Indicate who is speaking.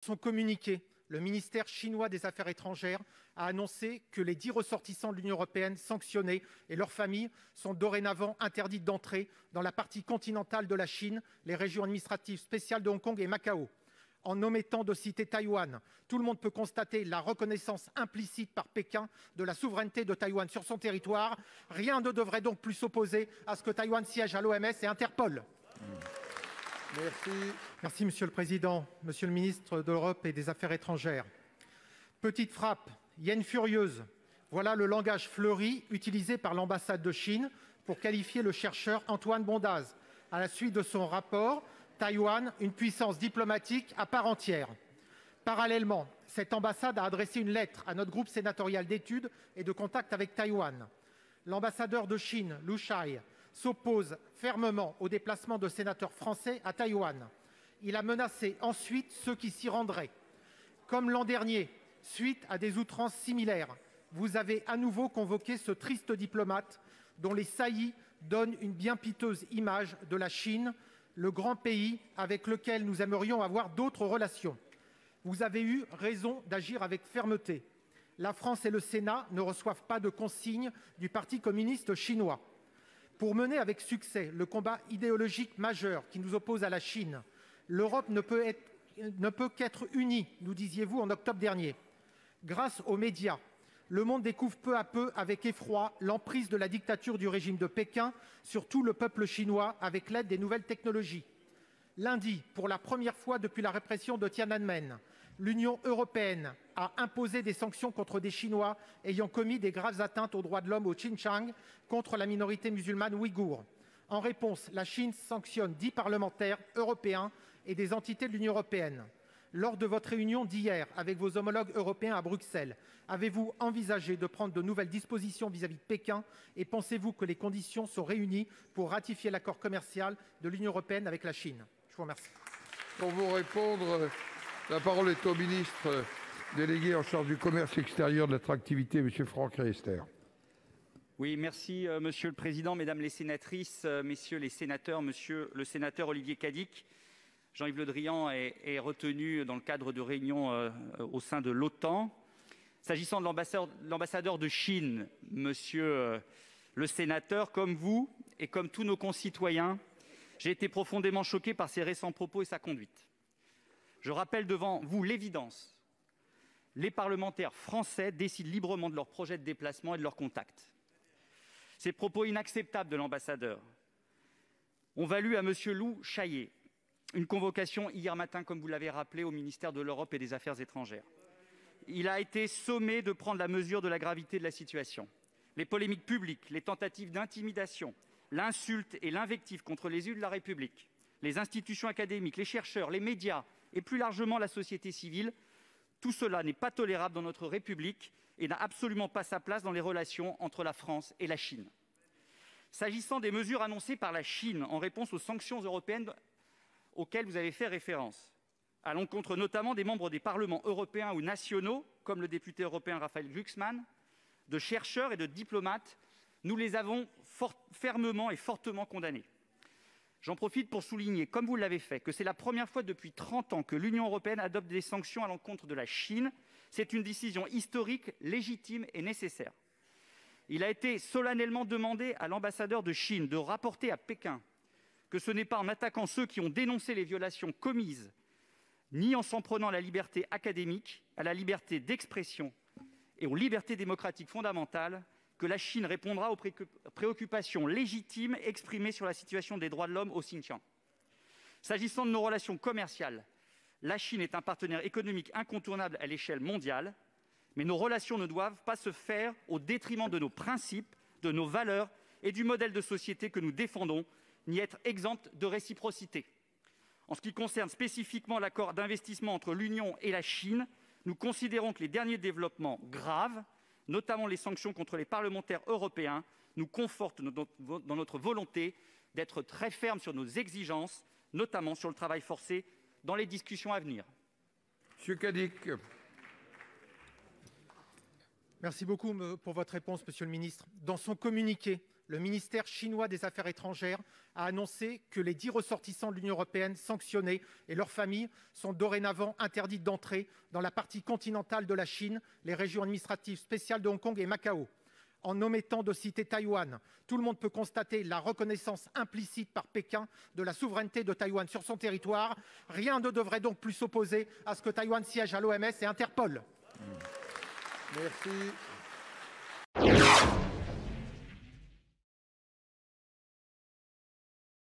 Speaker 1: Son communiqué, le ministère chinois des Affaires étrangères a annoncé que les 10 ressortissants de l'Union européenne sanctionnés et leurs familles sont dorénavant interdits d'entrer dans la partie continentale de la Chine, les régions administratives spéciales de Hong Kong et Macao. En omettant de citer Taïwan, tout le monde peut constater la reconnaissance implicite par Pékin de la souveraineté de Taïwan sur son territoire. Rien ne devrait donc plus s'opposer à ce que Taïwan siège à l'OMS et Interpol. Merci, Monsieur le Président, Monsieur le ministre de l'Europe et des Affaires étrangères. Petite frappe, hyène furieuse. Voilà le langage fleuri utilisé par l'ambassade de Chine pour qualifier le chercheur Antoine Bondaz. À la suite de son rapport, Taïwan, une puissance diplomatique à part entière. Parallèlement, cette ambassade a adressé une lettre à notre groupe sénatorial d'études et de contact avec Taïwan. L'ambassadeur de Chine, Lu Shai, s'oppose fermement au déplacement de sénateurs français à Taïwan. Il a menacé ensuite ceux qui s'y rendraient. Comme l'an dernier, suite à des outrances similaires, vous avez à nouveau convoqué ce triste diplomate dont les saillies donnent une bien piteuse image de la Chine, le grand pays avec lequel nous aimerions avoir d'autres relations. Vous avez eu raison d'agir avec fermeté. La France et le Sénat ne reçoivent pas de consignes du Parti communiste chinois. Pour mener avec succès le combat idéologique majeur qui nous oppose à la Chine, l'Europe ne peut qu'être unie, nous disiez-vous en octobre dernier. Grâce aux médias, le monde découvre peu à peu avec effroi l'emprise de la dictature du régime de Pékin sur tout le peuple chinois avec l'aide des nouvelles technologies. Lundi, pour la première fois depuis la répression de Tiananmen, l'Union européenne a imposé des sanctions contre des Chinois ayant commis des graves atteintes aux droits de l'homme au Xinjiang contre la minorité musulmane ouïghour. En réponse, la Chine sanctionne 10 parlementaires européens et des entités de l'Union européenne. Lors de votre réunion d'hier avec vos homologues européens à Bruxelles, avez-vous envisagé de prendre de nouvelles dispositions vis-à-vis de Pékin et pensez-vous que les conditions sont réunies pour ratifier l'accord commercial de l'Union européenne avec la Chine? Je vous remercie.
Speaker 2: Pour vous répondre, la parole est au ministre délégué en charge du commerce extérieur, de l'attractivité, M. Franck Riester.
Speaker 3: Oui, merci Monsieur le Président, Mesdames les sénatrices, Messieurs les sénateurs, Monsieur le sénateur Olivier Cadic. Jean-Yves Le Drian est retenu dans le cadre de réunions au sein de l'OTAN. S'agissant de l'ambassadeur de Chine, Monsieur le sénateur, comme vous et comme tous nos concitoyens, j'ai été profondément choqué par ses récents propos et sa conduite. Je rappelle devant vous l'évidence. Les parlementaires français décident librement de leur projet de déplacement et de leurs contacts. Ces propos inacceptables de l'ambassadeur ont valu à M. Lu Shai une convocation hier matin, comme vous l'avez rappelé, au ministère de l'Europe et des Affaires étrangères. Il a été sommé de prendre la mesure de la gravité de la situation. Les polémiques publiques, les tentatives d'intimidation, l'insulte et l'invective contre les élus de la République, les institutions académiques, les chercheurs, les médias et plus largement la société civile, tout cela n'est pas tolérable dans notre République et n'a absolument pas sa place dans les relations entre la France et la Chine. S'agissant des mesures annoncées par la Chine en réponse aux sanctions européennes auxquelles vous avez fait référence, à l'encontre notamment des membres des parlements européens ou nationaux, comme le député européen Raphaël Glucksmann, de chercheurs et de diplomates, nous les avons fermement et fortement condamnés. J'en profite pour souligner, comme vous l'avez fait, que c'est la première fois depuis 30 ans que l'Union européenne adopte des sanctions à l'encontre de la Chine. C'est une décision historique, légitime et nécessaire. Il a été solennellement demandé à l'ambassadeur de Chine de rapporter à Pékin que ce n'est pas en attaquant ceux qui ont dénoncé les violations commises, ni en s'en prenant à la liberté académique, à la liberté d'expression et aux libertés démocratiques fondamentales que la Chine répondra aux préoccupations légitimes exprimées sur la situation des droits de l'homme au Xinjiang. S'agissant de nos relations commerciales, la Chine est un partenaire économique incontournable à l'échelle mondiale, mais nos relations ne doivent pas se faire au détriment de nos principes, de nos valeurs et du modèle de société que nous défendons, ni être exemptes de réciprocité. En ce qui concerne spécifiquement l'accord d'investissement entre l'Union et la Chine, nous considérons que les derniers développements graves, notamment les sanctions contre les parlementaires européens, nous confortent dans notre volonté d'être très fermes sur nos exigences, notamment sur le travail forcé, dans les discussions à venir.
Speaker 2: Monsieur Cadic.
Speaker 1: Merci beaucoup pour votre réponse, Monsieur le ministre. Dans son communiqué, le ministère chinois des Affaires étrangères a annoncé que les 10 ressortissants de l'Union européenne sanctionnés et leurs familles sont dorénavant interdits d'entrer dans la partie continentale de la Chine, les régions administratives spéciales de Hong Kong et Macao. En omettant de citer Taïwan, tout le monde peut constater la reconnaissance implicite par Pékin de la souveraineté de Taïwan sur son territoire. Rien ne devrait donc plus s'opposer à ce que Taïwan siège à l'OMS et Interpol.
Speaker 2: Merci.